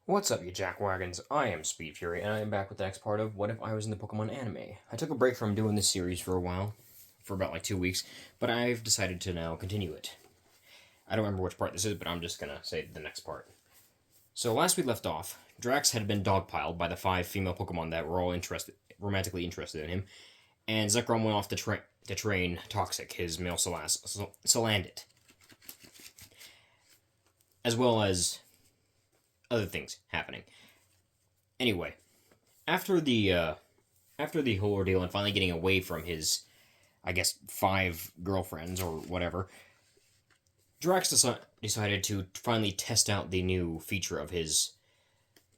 What's up, you jackwagons? I am Speed Fury, and I am back with the next part of What If I Was in the Pokemon Anime. I took a break from doing this series for a while, for about like 2 weeks, but I've decided to now continue it. I don't remember which part this is, but I'm just gonna say the next part. So last we left off, Drax had been dogpiled by the 5 female Pokemon that were all romantically interested in him, and Zekrom went off to train Toxic, his male Salandit, as well as other things happening. Anyway, after the whole ordeal and finally getting away from his, I guess, 5 girlfriends or whatever, Drax decided to finally test out the new feature of his,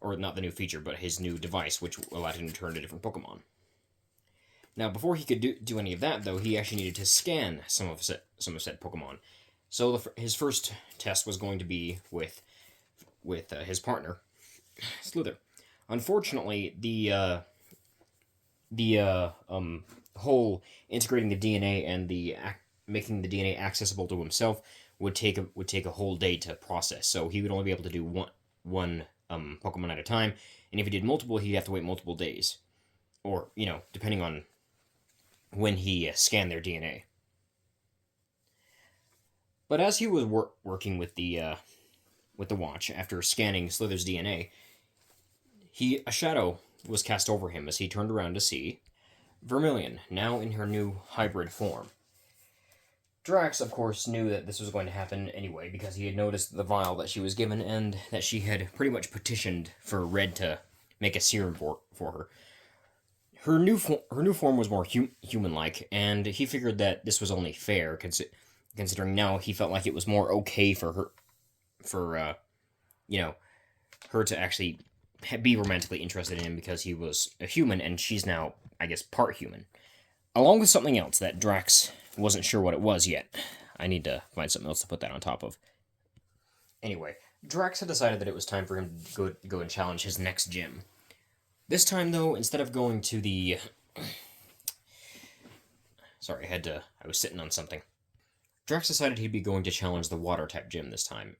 or not the new feature, but his new device, which allowed him to turn to different Pokemon. Now, before he could do any of that, though, he actually needed to scan some of said Pokemon. So his first test was going to be with his partner, Slither. Unfortunately, the whole integrating the DNA and making the DNA accessible to himself would take a whole day to process. So he would only be able to do one Pokemon at a time, and if he did multiple, he'd have to wait multiple days, or depending on when he scanned their DNA. But as he was working with the watch after scanning Slither's DNA, a shadow was cast over him as he turned around to see Vermilion, now in her new hybrid form. Drax, of course, knew that this was going to happen anyway because he had noticed the vial that she was given and that she had pretty much petitioned for Red to make a serum for her. Her new form was more human-like, and he figured that this was only fair, considering now he felt like it was more okay for her to actually be romantically interested in him because he was a human and she's now, I guess, part human. Along with something else that Drax wasn't sure what it was yet. I need to find something else to put that on top of. Anyway, Drax had decided that it was time for him to go and challenge his next gym. This time, though, instead of going to the... Sorry, I was sitting on something. Drax decided he'd be going to challenge the Water-type gym this time.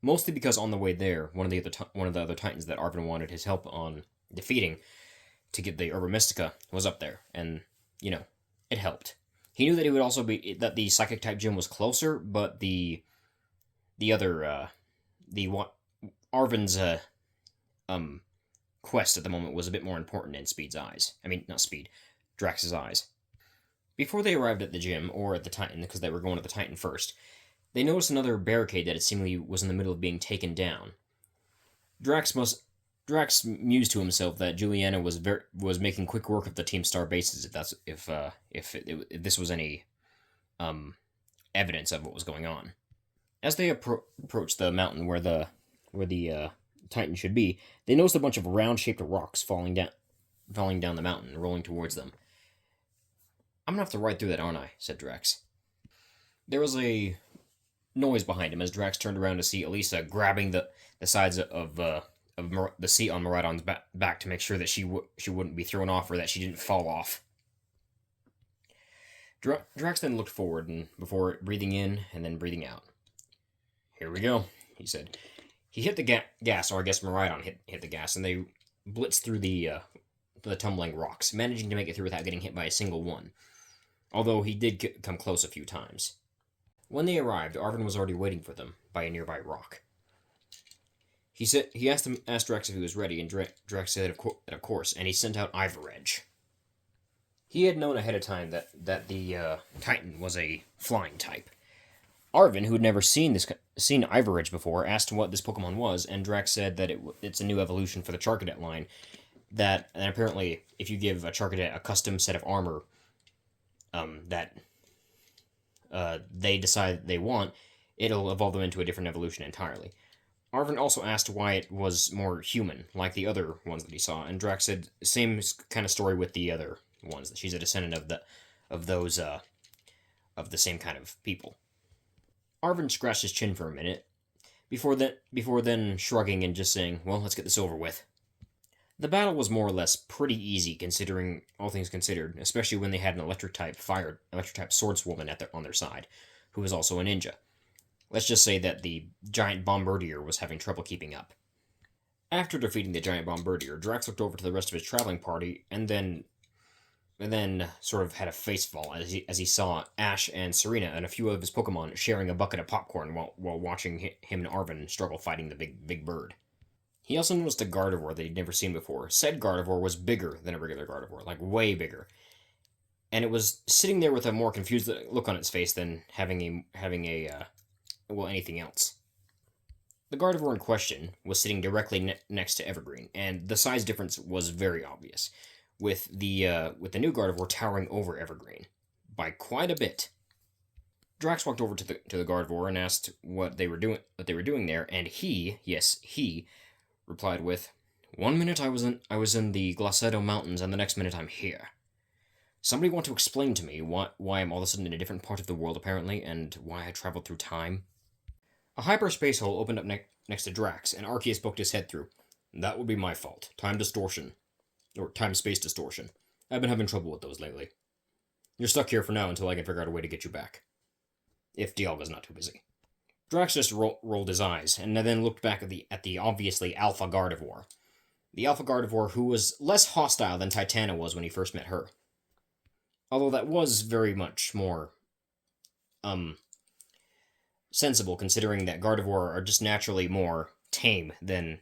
Mostly because on the way there, one of the other Titans that Arven wanted his help on defeating to get the Herba Mystica was up there, and it helped. He knew that it would also be that the Psychic type gym was closer, but the Arven's quest at the moment was a bit more important in Speed's eyes. I mean, not Speed, Drax's eyes. Before they arrived at the gym, or at the Titan, because they were going to the Titan first, they noticed another barricade that it seemingly was in the middle of being taken down. Drax mused to himself that Juliana was making quick work of the Team Star bases if this was any evidence of what was going on. As they approached the mountain where the Titan should be, they noticed a bunch of round-shaped rocks falling down the mountain and rolling towards them. "I'm gonna have to ride through that, aren't I?" said Drax. There was a noise behind him as Drax turned around to see Elisa grabbing the sides of the seat on Miraidon's back to make sure that she wouldn't be thrown off or that she didn't fall off. Drax then looked forward and before breathing in and then breathing out. "Here we go," he said. He hit the gas, or I guess Miraidon hit the gas, and they blitzed through the tumbling rocks, managing to make it through without getting hit by a single one, although he did come close a few times. When they arrived, Arven was already waiting for them by a nearby rock. He asked Drax if he was ready, and Drax said that of course, and he sent out Ivoredge. He had known ahead of time that the Titan was a flying type. Arven, who had never seen Ivoredge before, asked what this Pokemon was, and Drax said that it's a new evolution for the Charcadet line. And apparently, if you give a Charcadet a custom set of armor that they decide they want, it'll evolve them into a different evolution entirely. Arven also asked why it was more human, like the other ones that he saw, and Drax said same kind of story with the other ones, that she's a descendant of the same kind of people. Arven scratched his chin for a minute, before then shrugging and just saying, "Well, let's get this over with." The battle was more or less pretty easy, considering all things considered, especially when they had an electric-type swordswoman on their side, who was also a ninja. Let's just say that the giant bombardier was having trouble keeping up. After defeating the giant bombardier, Drax looked over to the rest of his traveling party and then sort of had a face fall as he saw Ash and Serena and a few of his Pokemon sharing a bucket of popcorn while watching him and Arven struggle fighting the big bird. He also noticed a Gardevoir that he'd never seen before. Said Gardevoir was bigger than a regular Gardevoir, like way bigger, and it was sitting there with a more confused look on its face than having anything else. The Gardevoir in question was sitting directly next to Evergreen, and the size difference was very obvious, with the new Gardevoir towering over Evergreen by quite a bit. Drax walked over to the Gardevoir and asked what they were doing there, and he replied with, "1 minute I was in the Glacedo Mountains, and the next minute I'm here. Somebody want to explain to me why I'm all of a sudden in a different part of the world apparently, and why I traveled through time?" A hyperspace hole opened up next to Drax, and Arceus poked his head through. "That would be my fault. Time distortion. Or time-space distortion. I've been having trouble with those lately. You're stuck here for now until I can figure out a way to get you back. If Dialga's not too busy." Drax just rolled his eyes, and then looked back at the obviously Alpha Gardevoir. The Alpha Gardevoir who was less hostile than Titania was when he first met her. Although that was very much more, sensible, considering that Gardevoir are just naturally more tame than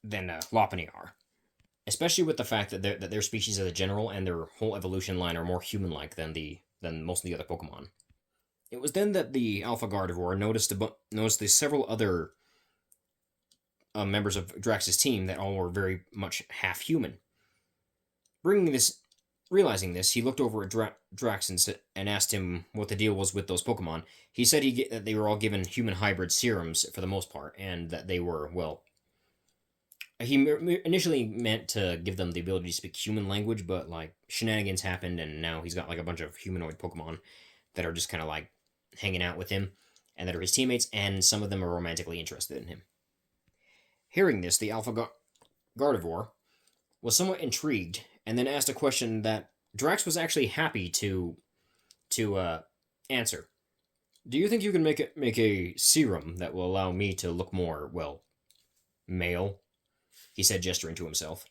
Lopunny are. Especially with the fact that their species as a general and their whole evolution line are more human-like than most of the other Pokemon. It was then that the Alpha Gardevoir noticed the several other members of Drax's team that all were very much half-human. Realizing this, he looked over at Drax and asked him what the deal was with those Pokemon. He said that they were all given human hybrid serums for the most part, and that they were, well... He initially meant to give them the ability to speak human language, but, like, shenanigans happened, and now he's got, like, a bunch of humanoid Pokemon that are just kind of, like, hanging out with him, and that are his teammates, and some of them are romantically interested in him. Hearing this, the Alpha Gardevoir was somewhat intrigued, and then asked a question that Drax was actually happy to answer. "Do you think you can make a serum that will allow me to look more, well, male?" he said, gesturing to himself.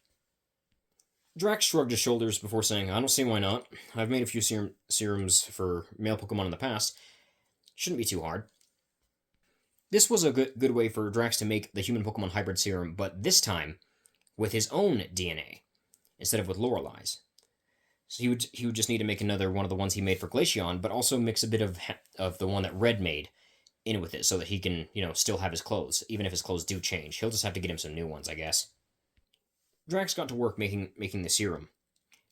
Drax shrugged his shoulders before saying, "I don't see why not. I've made a few serums for male Pokemon in the past. Shouldn't be too hard." This was a good way for Drax to make the human Pokemon hybrid serum, but this time with his own DNA, instead of with Lorelei's. So he would just need to make another one of the ones he made for Glaceon, but also mix a bit of the one that Red made in with it, so that he can, still have his clothes, even if his clothes do change. He'll just have to get him some new ones, I guess. Drax got to work making the serum,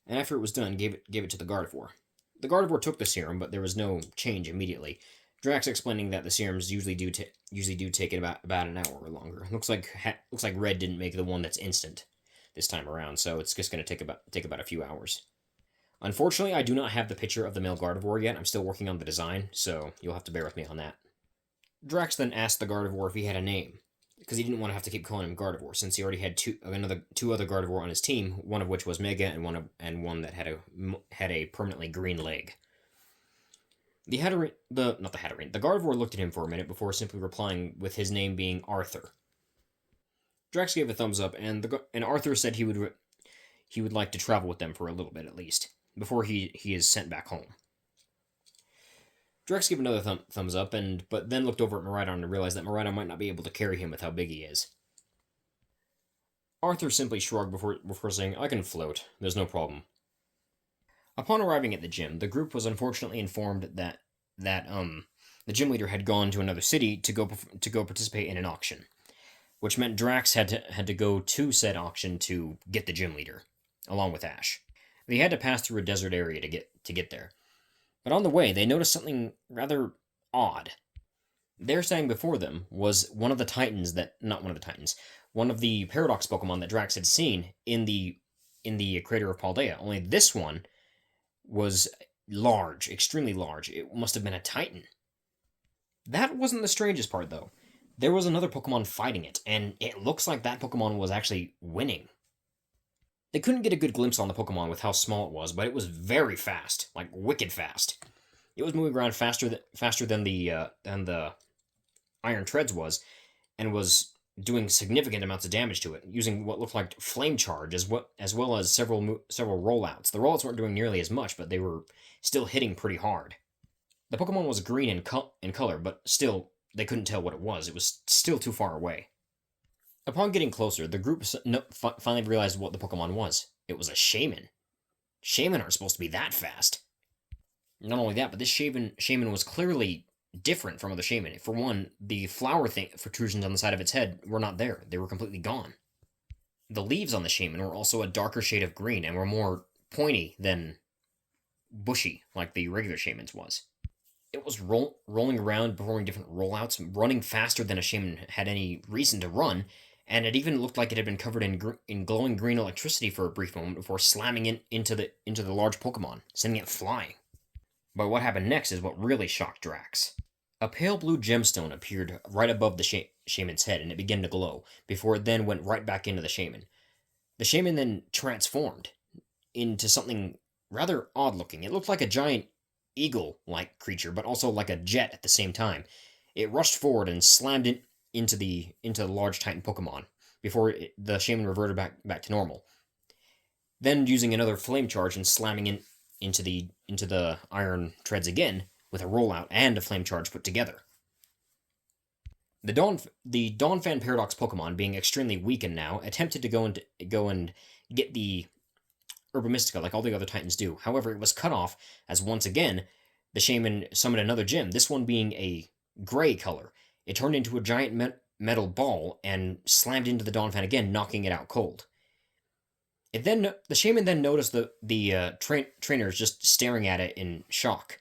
and after it was done, gave it to the Gardevoir. The Gardevoir took the serum, but there was no change immediately. Drax explaining that the serums usually do take about an hour or longer. Looks like Red didn't make the one that's instant this time around, so it's just going to take about a few hours. Unfortunately, I do not have the picture of the male Gardevoir yet. I'm still working on the design, so you'll have to bear with me on that. Drax then asked the Gardevoir if he had a name, because he didn't want to have to keep calling him Gardevoir, since he already had two other Gardevoir on his team, one of which was Mega, and one that had a permanently green leg. The Gardevoir looked at him for a minute before simply replying with his name being Arthur. Drax gave a thumbs up, and Arthur said he would like to travel with them for a little bit at least, before he is sent back home. Drax gave another thumbs up, but then looked over at Miraidon and realized that Miraidon might not be able to carry him with how big he is. Arthur simply shrugged before saying, "I can float. There's no problem." Upon arriving at the gym, the group was unfortunately informed that the gym leader had gone to another city to go participate in an auction, which meant Drax had to go to said auction to get the gym leader, along with Ash. They had to pass through a desert area to get there. But on the way, they noticed something rather odd. There standing before them was one of the Paradox Pokemon that Drax had seen in the crater of Paldea. Only this one was large, extremely large. It must have been a Titan. That wasn't the strangest part, though. There was another Pokemon fighting it, and it looks like that Pokemon was actually winning. They couldn't get a good glimpse on the Pokemon with how small it was, but it was very fast, like wicked fast. It was moving around faster than the Iron Treads was, and was doing significant amounts of damage to it, using what looked like flame charge as well as several rollouts. The rollouts weren't doing nearly as much, but they were still hitting pretty hard. The Pokemon was green in color, but still they couldn't tell what it was. It was still too far away. Upon getting closer, the group finally realized what the Pokemon was. It was a Shaman. Shaman aren't supposed to be that fast. Not only that, but this Shaman was clearly different from other Shaman. For one, the flower protrusions on the side of its head were not there. They were completely gone. The leaves on the Shaman were also a darker shade of green and were more pointy than bushy, like the regular Shaman's was. It was rolling around, performing different rollouts, running faster than a Shaman had any reason to run, and it even looked like it had been covered in glowing green electricity for a brief moment before slamming into the large Pokemon, sending it flying. But what happened next is what really shocked Drax. A pale blue gemstone appeared right above the Shaman's head, and it began to glow, before it then went right back into the Shaman. The Shaman then transformed into something rather odd looking. It looked like a giant eagle-like creature, but also like a jet at the same time. It rushed forward and slammed into the large Titan Pokemon before the Shaman reverted back to normal. Then using another flame charge and slamming into the iron treads again with a rollout and a flame charge put together. The Donphan Paradox Pokemon, being extremely weakened now, attempted to go and get the Herba Mystica like all the other Titans do. However, it was cut off as once again the Shaman summoned another gym, this one being a gray color. It turned into a giant metal ball and slammed into the Donphan again, knocking it out cold. The Shaman then noticed the trainers just staring at it in shock.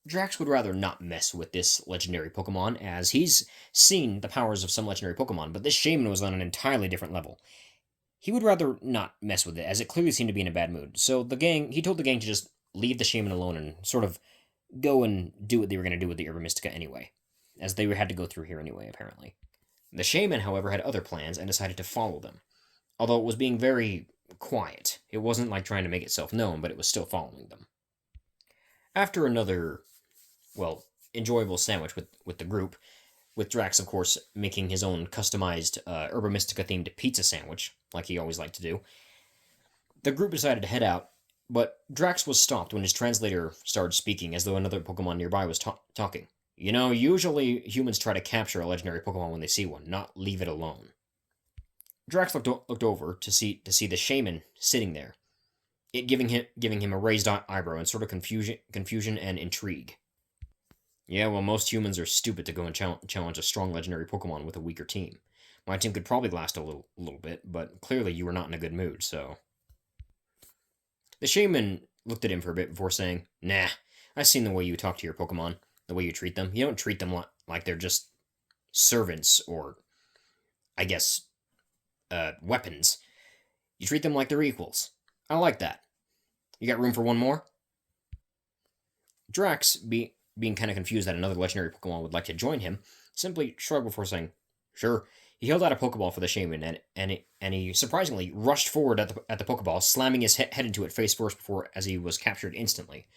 Drax would rather not mess with this legendary Pokemon, as he's seen the powers of some legendary Pokemon, but this Shaman was on an entirely different level. He would rather not mess with it, as it clearly seemed to be in a bad mood. So he told the gang to just leave the Shaman alone and sort of go and do what they were going to do with the Herba Mystica anyway, as they had to go through here anyway, apparently. The Shaman, however, had other plans and decided to follow them. Although it was being very quiet. It wasn't like trying to make itself known, but it was still following them. After another, enjoyable sandwich with the group, with Drax, of course, making his own customized Herba Mystica themed pizza sandwich, like he always liked to do, the group decided to head out, but Drax was stopped when his translator started speaking as though another Pokemon nearby was talking. Usually humans try to capture a legendary Pokemon when they see one, not leave it alone. Drax looked over to see the Shaman sitting there, it giving him a raised eyebrow and sort of confusion and intrigue. Yeah, well, most humans are stupid to go and challenge a strong legendary Pokemon with a weaker team. My team could probably last a little bit, but clearly you were not in a good mood, so... The Shaman looked at him for a bit before saying, "Nah, I've seen the way you talk to your Pokemon, the way you treat them. You don't treat them like they're just servants or, I guess, weapons. You treat them like they're equals. I like that. You got room for one more?" Drax, being kind of confused that another legendary Pokemon would like to join him, simply shrugged before saying, "Sure." He held out a Pokeball for the Shaman, and he surprisingly rushed forward at the Pokeball, slamming his head into it face first as he was captured instantly.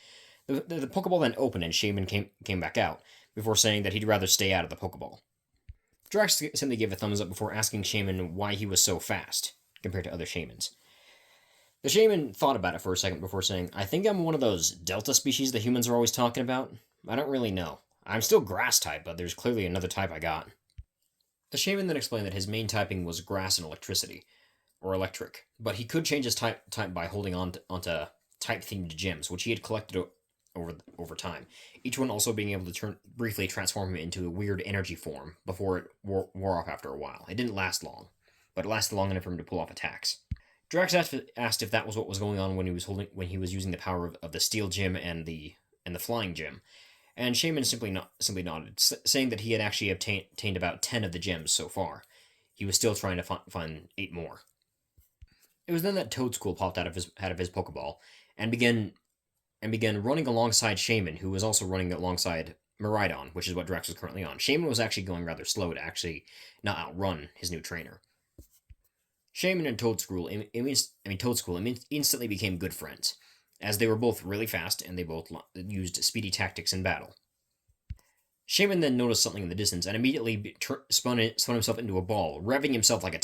The Pokeball then opened, and Shaman came back out, before saying that he'd rather stay out of the Pokeball. Drax simply gave a thumbs up before asking Shaman why he was so fast, compared to other Shamans. The Shaman thought about it for a second before saying, "I think I'm one of those Delta species the humans are always talking about. I don't really know. I'm still Grass type, but there's clearly another type I got." The Shaman then explained that his main typing was Grass and Electricity, or Electric, but he could change his type by holding onto type-themed gems, which he had collected over time, each one also being able to briefly transform him into a weird energy form before it wore off after a while. It didn't last long, but it lasted long enough for him to pull off attacks. Drax asked if that was what was going on when he was using the power of the Steel Gem and the Flying Gem, and Shaman simply nodded, saying that he had actually obtained about 10 of the gems so far. He was still trying to find 8 more. It was then that Toadscool popped out of his Pokeball and began running alongside Shaman, who was also running alongside Miraidon, which is what Drax was currently on. Shaman was actually going rather slow to actually not outrun his new trainer. Shaman and Toadscool instantly became good friends, as they were both really fast and they both used speedy tactics in battle. Shaman then noticed something in the distance and immediately spun himself into a ball, revving himself like a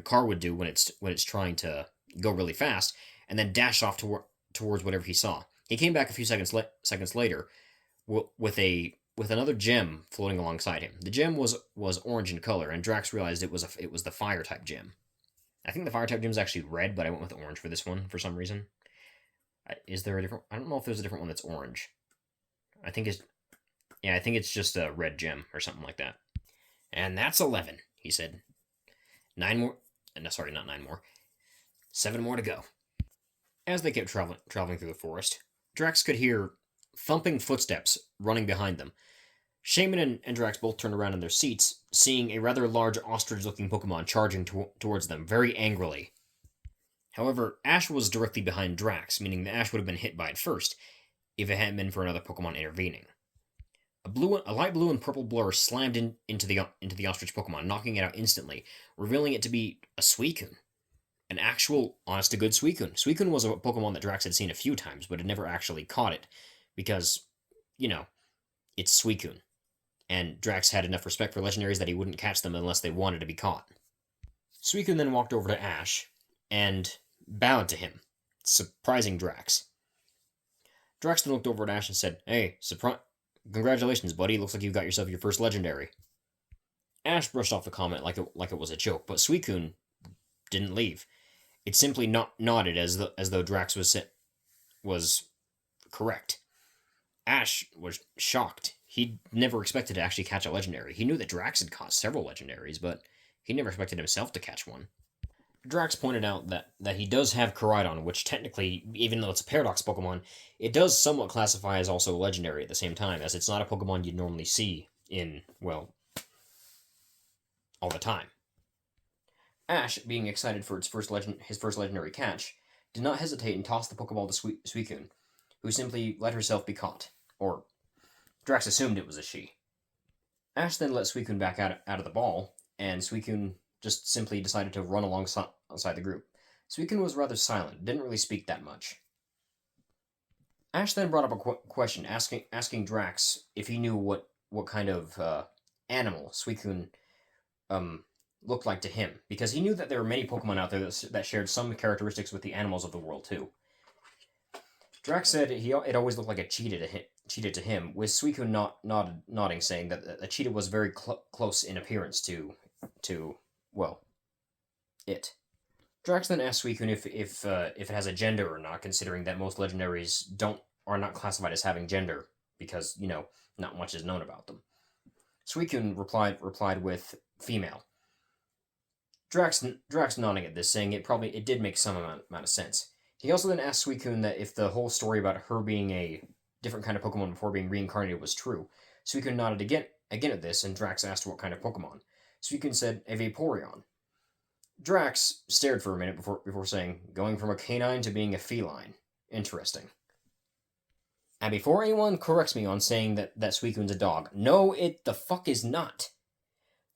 car would do when it's trying to go really fast, and then dashed off towards whatever he saw. He came back a few seconds later with another gem floating alongside him. The gem was orange in color, and Drax realized it was the fire type gem. I think the fire type gem is actually red, but I went with orange for this one for some reason. Is there a different? I don't know if there's a different one that's orange. I think it's just a red gem or something like that. And that's 11, he said. 9 more. No, sorry, not 9 more. 7 more to go. As they kept traveling through the forest, Drax could hear thumping footsteps running behind them. Shaman and Drax both turned around in their seats, seeing a rather large ostrich-looking Pokemon charging towards them very angrily. However, Ash was directly behind Drax, meaning that Ash would have been hit by it first, if it hadn't been for another Pokemon intervening. A light blue and purple blur slammed into the ostrich Pokemon, knocking it out instantly, revealing it to be a Suicune. An actual, honest-to-good Suicune. Suicune was a Pokemon that Drax had seen a few times, but had never actually caught it, because, it's Suicune. And Drax had enough respect for legendaries that he wouldn't catch them unless they wanted to be caught. Suicune then walked over to Ash, and bowed to him, surprising Drax. Drax then looked over at Ash and said, "Hey, congratulations, buddy. Looks like you got yourself your first legendary." Ash brushed off the comment like it was a joke, but Suicune didn't leave. It simply nodded as though Drax was correct. Ash was shocked. He never expected to actually catch a legendary. He knew that Drax had caught several legendaries, but he never expected himself to catch one. Drax pointed out that he does have Koraidon, which technically, even though it's a Paradox Pokemon, it does somewhat classify as also legendary at the same time, as it's not a Pokemon you'd normally see in, well, all the time. Ash, being excited for his first legendary catch, did not hesitate and tossed the Pokeball to Suicune, who simply let herself be caught. Or, Drax assumed it was a she. Ash then let Suicune back out of the ball, and Suicune just simply decided to run alongside the group. Suicune was rather silent, didn't really speak that much. Ash then brought up a question, asking Drax if he knew what kind of animal Suicune looked like to him, because he knew that there were many Pokemon out there that shared some characteristics with the animals of the world too. Drax said it always looked like a cheetah to him, with Suicune nodding, saying that a cheetah was very close in appearance to it. Drax then asked Suicune if it has a gender or not, considering that most legendaries are not classified as having gender, because, not much is known about them. Suicune replied with female. Drax nodding at this, saying it did make some amount of sense. He also then asked Suicune that if the whole story about her being a different kind of Pokemon before being reincarnated was true. Suicune nodded again at this, and Drax asked what kind of Pokemon. Suicune said a Vaporeon. Drax stared for a minute before saying, "Going from a canine to being a feline. Interesting." And before anyone corrects me on saying that Suicune's a dog, no, it the fuck is not.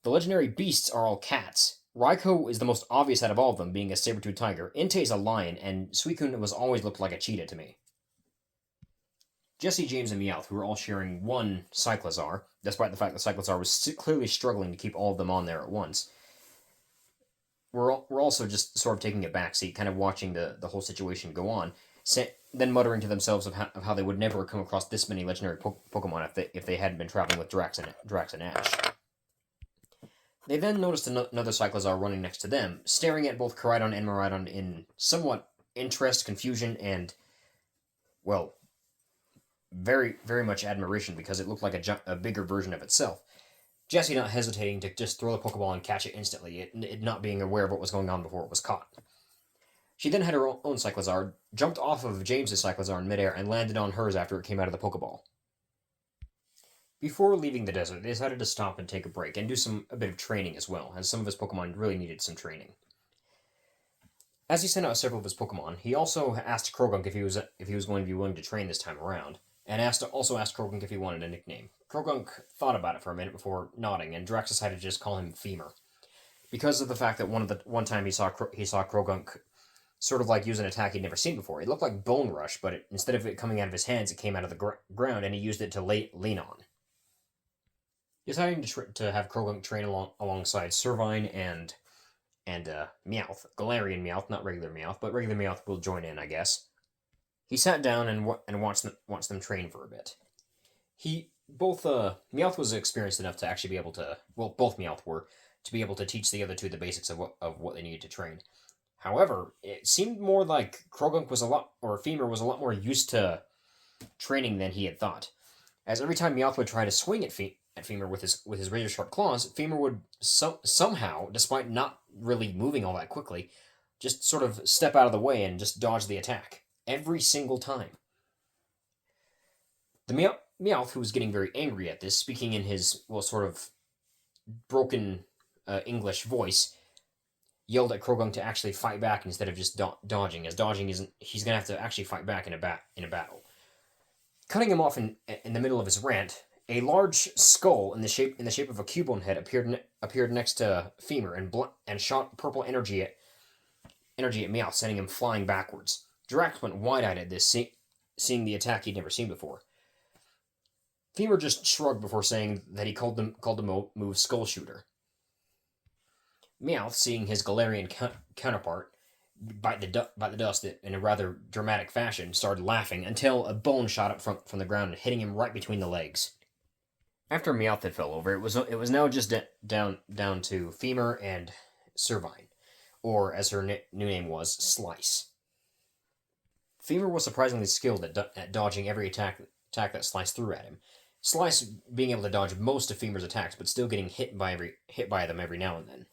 The legendary beasts are all cats. Raikou is the most obvious out of all of them, being a saber-toothed tiger. Entei's a lion, and Suicune was always looked like a cheetah to me. Jesse, James, and Meowth, who were all sharing one Cyclizar, despite the fact that Cyclizar was clearly struggling to keep all of them on there at once, were also just sort of taking a backseat, kind of watching the whole situation go on, then muttering to themselves of how they would never come across this many legendary Pokemon if they hadn't been traveling with Drax and Ash. They then noticed another Cyclizar running next to them, staring at both Koraidon and Miraidon in somewhat interest, confusion, and, well, very, very much admiration, because it looked like a bigger version of itself. Jessie not hesitating to just throw the Pokeball and catch it instantly, it not being aware of what was going on before it was caught. She then had her own Cyclizar, jumped off of James's Cyclizar in midair, and landed on hers after it came out of the Pokeball. Before leaving the desert, they decided to stop and take a break, and do a bit of training as well, as some of his Pokemon really needed some training. As he sent out several of his Pokemon, he also asked Croagunk if he was going to be willing to train this time around, and also asked Croagunk if he wanted a nickname. Croagunk thought about it for a minute before nodding, and Drax decided to just call him Femur, because of the fact that one time he saw Croagunk sort of like use an attack he'd never seen before. It looked like Bone Rush, but instead of it coming out of his hands, it came out of the ground, and he used it to lean on. Deciding to have Croagunk train alongside Servine and Meowth, Galarian Meowth, not regular Meowth, but regular Meowth will join in, I guess. He sat down and watched them train for a bit. Meowth was experienced enough to actually be able to, well, both Meowth were, to be able to teach the other two the basics of what they needed to train. However, it seemed more like Femur was a lot more used to training than he had thought. As every time Meowth would try to swing at Femur with his razor sharp claws, Femur would somehow, despite not really moving all that quickly, just sort of step out of the way and just dodge the attack every single time. The Meowth, who was getting very angry at this, speaking in his sort of broken English voice, yelled at Croagunk to actually fight back instead of just dodging, as dodging isn't. He's gonna have to actually fight back in a battle. Cutting him off in the middle of his rant, a large skull in the shape of a Cubone head appeared next to Femur and shot purple energy at Meowth, sending him flying backwards. Drax went wide-eyed at this, seeing the attack he'd never seen before. Femur just shrugged before saying that he called the move Skull Shooter. Meowth, seeing his Galarian counterpart bite the dust in a rather dramatic fashion, started laughing until a bone shot up from the ground and hitting him right between the legs. After Meowth had fell over, it was now just down to Femur and Servine, or as her new name was, Slice. Femur was surprisingly skilled at dodging every attack that Slice threw at him. Slice being able to dodge most of Femur's attacks, but still getting hit by them every now and then.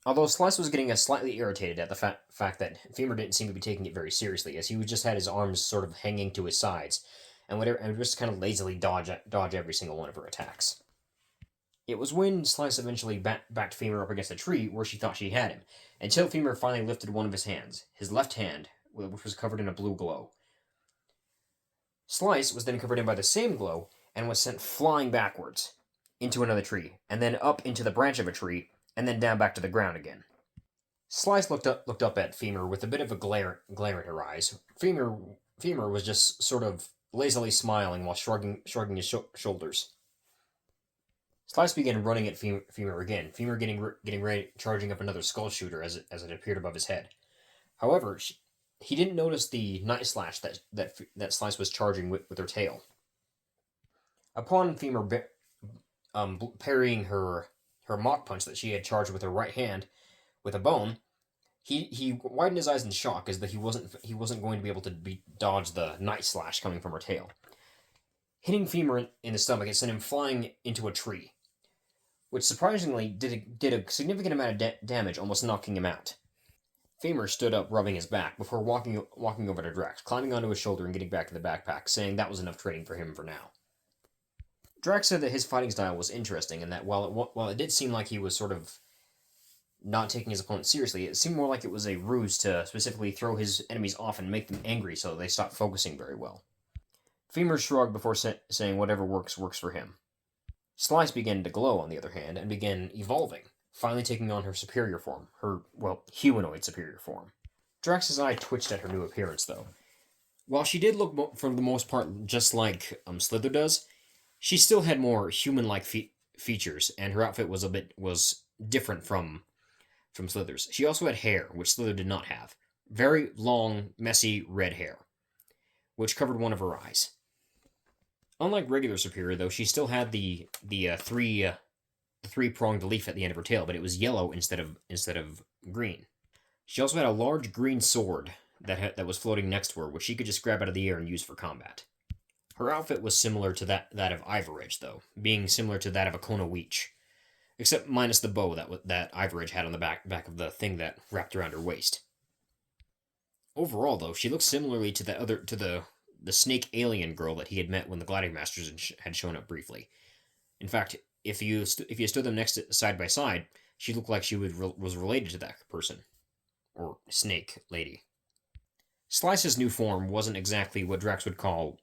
Although Slice was getting slightly irritated at the fact that Femur didn't seem to be taking it very seriously, as he just had his arms sort of hanging to his sides, and just kind of lazily dodge every single one of her attacks. It was when Slice eventually backed Femur up against a tree where she thought she had him, until Femur finally lifted one of his hands, his left hand, which was covered in a blue glow. Slice was then covered in by the same glow and was sent flying backwards into another tree, and then up into the branch of a tree, and then down back to the ground again. Slice looked up at Femur with a bit of a glare in her eyes. Femur was just sort of lazily smiling while shrugging his shoulders. Slice began running at Femur again. Femur getting ready, charging up another Skull Shooter as it appeared above his head. However, he didn't notice the Night Slash that Slice was charging with her tail. Upon Femur parrying her Mach Punch that she had charged with her right hand with a bone, he widened his eyes in shock, as that he wasn't going to be able to dodge the Night Slash coming from her tail. Hitting Femur in the stomach, it sent him flying into a tree, which surprisingly did a significant amount of damage, almost knocking him out. Femur stood up, rubbing his back, before walking over to Drax, climbing onto his shoulder and getting back to the backpack, saying that was enough training for him for now. Drax said that his fighting style was interesting, and that while it did seem like he was sort of not taking his opponent seriously, it seemed more like it was a ruse to specifically throw his enemies off and make them angry so they stopped focusing very well. Femur shrugged before saying whatever works for him. Slice began to glow, on the other hand, and began evolving, finally taking on her superior form, her humanoid superior form. Drax's eye twitched at her new appearance, though. While she did look, for the most part, just like Slither does, she still had more human-like features, and her outfit was different from Slither's. She also had hair, which Slither did not have. Very long, messy red hair, which covered one of her eyes. Unlike regular Superior, though, she still had the three-pronged leaf at the end of her tail, but it was yellow instead of green. She also had a large green sword that was floating next to her, which she could just grab out of the air and use for combat. Her outfit was similar to that of Ivoridge, though, being similar to that of a Kona Weech, except minus the bow that Ivoridge had on the back of the thing that wrapped around her waist. Overall, though, she looked similarly to the snake alien girl that he had met when the Gladiator Masters had shown up briefly. In fact, if you stood them side by side, she looked like she was related to that person, or snake lady. Slice's new form wasn't exactly what Drax would call,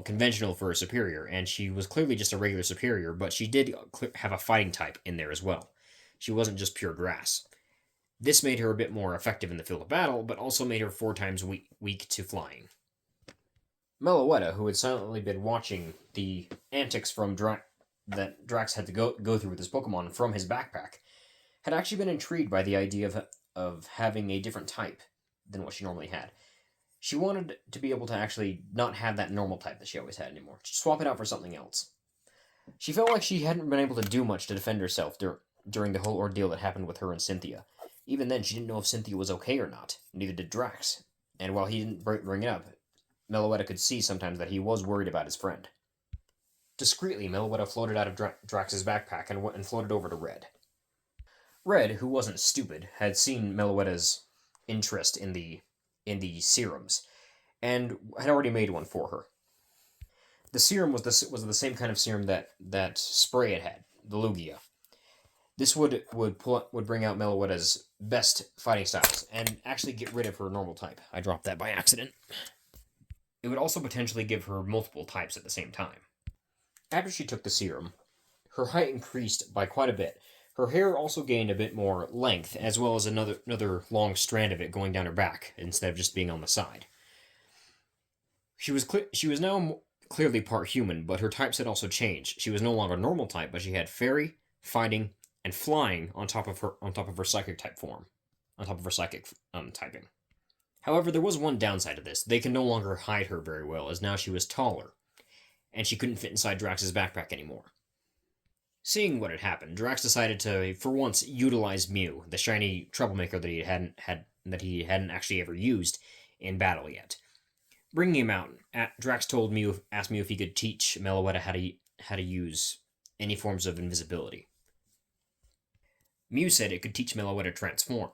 conventional for a superior, and she was clearly just a regular superior, but she did have a fighting type in there as well. She wasn't just pure grass. This made her a bit more effective in the field of battle, but also made her 4 times weak to flying. Meloetta, who had silently been watching the antics that Drax had to go through with his Pokemon from his backpack, had actually been intrigued by the idea of having a different type than what she normally had. She wanted to be able to actually not have that normal type that she always had anymore. Just swap it out for something else. She felt like she hadn't been able to do much to defend herself during the whole ordeal that happened with her and Cynthia. Even then, she didn't know if Cynthia was okay or not. Neither did Drax. And while he didn't bring it up, Meloetta could see sometimes that he was worried about his friend. Discreetly, Meloetta floated out of Drax's backpack and floated over to Red. Red, who wasn't stupid, had seen Meloetta's interest in the serums, and had already made one for her. The serum was the same kind of serum that Spray had, the Lugia. This would bring out Meloetta's best fighting styles and actually get rid of her normal type. I dropped that by accident. It would also potentially give her multiple types at the same time. After she took the serum, her height increased by quite a bit. Her hair also gained a bit more length, as well as another long strand of it going down her back instead of just being on the side. She was now clearly part human, but her types had also changed. She was no longer normal type, but she had fairy, fighting, and flying on top of her psychic type form, on top of her psychic typing. However, there was one downside to this. They could no longer hide her very well, as now she was taller, and she couldn't fit inside Drax's backpack anymore. Seeing what had happened, Drax decided to, for once, utilize Mew, the shiny troublemaker that he hadn't actually ever used in battle yet. Bringing him out, Drax asked Mew if he could teach Meloetta how to use any forms of invisibility. Mew said it could teach Meloetta Transform,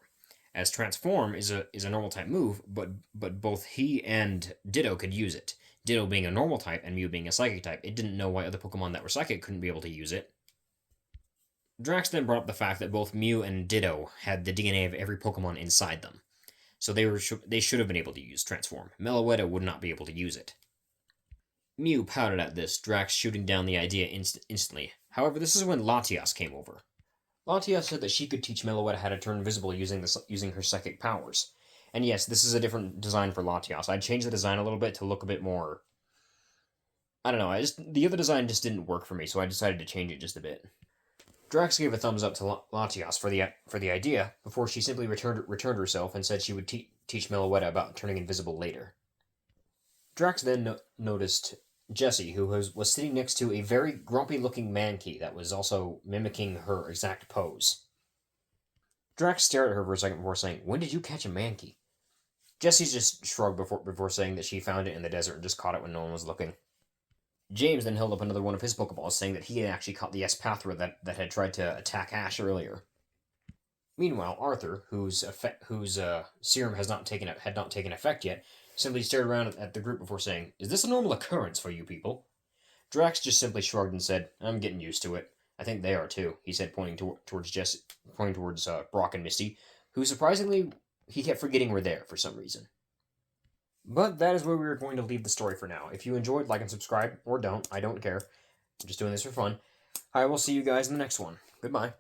as Transform is a normal type move, but both he and Ditto could use it. Ditto being a normal type and Mew being a psychic type, it didn't know why other Pokemon that were psychic couldn't be able to use it. Drax then brought up the fact that both Mew and Ditto had the DNA of every Pokemon inside them, so they should have been able to use Transform. Meloetta would not be able to use it. Mew pouted at this, Drax shooting down the idea instantly. However, this is when Latias came over. Latias said that she could teach Meloetta how to turn invisible using her psychic powers. And yes, this is a different design for Latias. I changed the design a little bit to look a bit more... I don't know, the other design just didn't work for me, so I decided to change it just a bit. Drax gave a thumbs up to Latias for the idea, before she simply returned herself and said she would teach Meloetta about turning invisible later. Drax then noticed Jessie, who was sitting next to a very grumpy-looking Mankey that was also mimicking her exact pose. Drax stared at her for a second before saying, "When did you catch a Mankey?" Jessie just shrugged before saying that she found it in the desert and just caught it when no one was looking. James then held up another one of his Pokeballs, saying that he had actually caught the Espathra that had tried to attack Ash earlier. Meanwhile, Arthur, whose serum had not taken effect yet, simply stared around at the group before saying, "Is this a normal occurrence for you people?" Drax just simply shrugged and said, "I'm getting used to it. I think they are too," he said, pointing towards Brock and Misty, who surprisingly he kept forgetting were there for some reason. But that is where we are going to leave the story for now. If you enjoyed, like and subscribe, or don't. I don't care. I'm just doing this for fun. I will see you guys in the next one. Goodbye.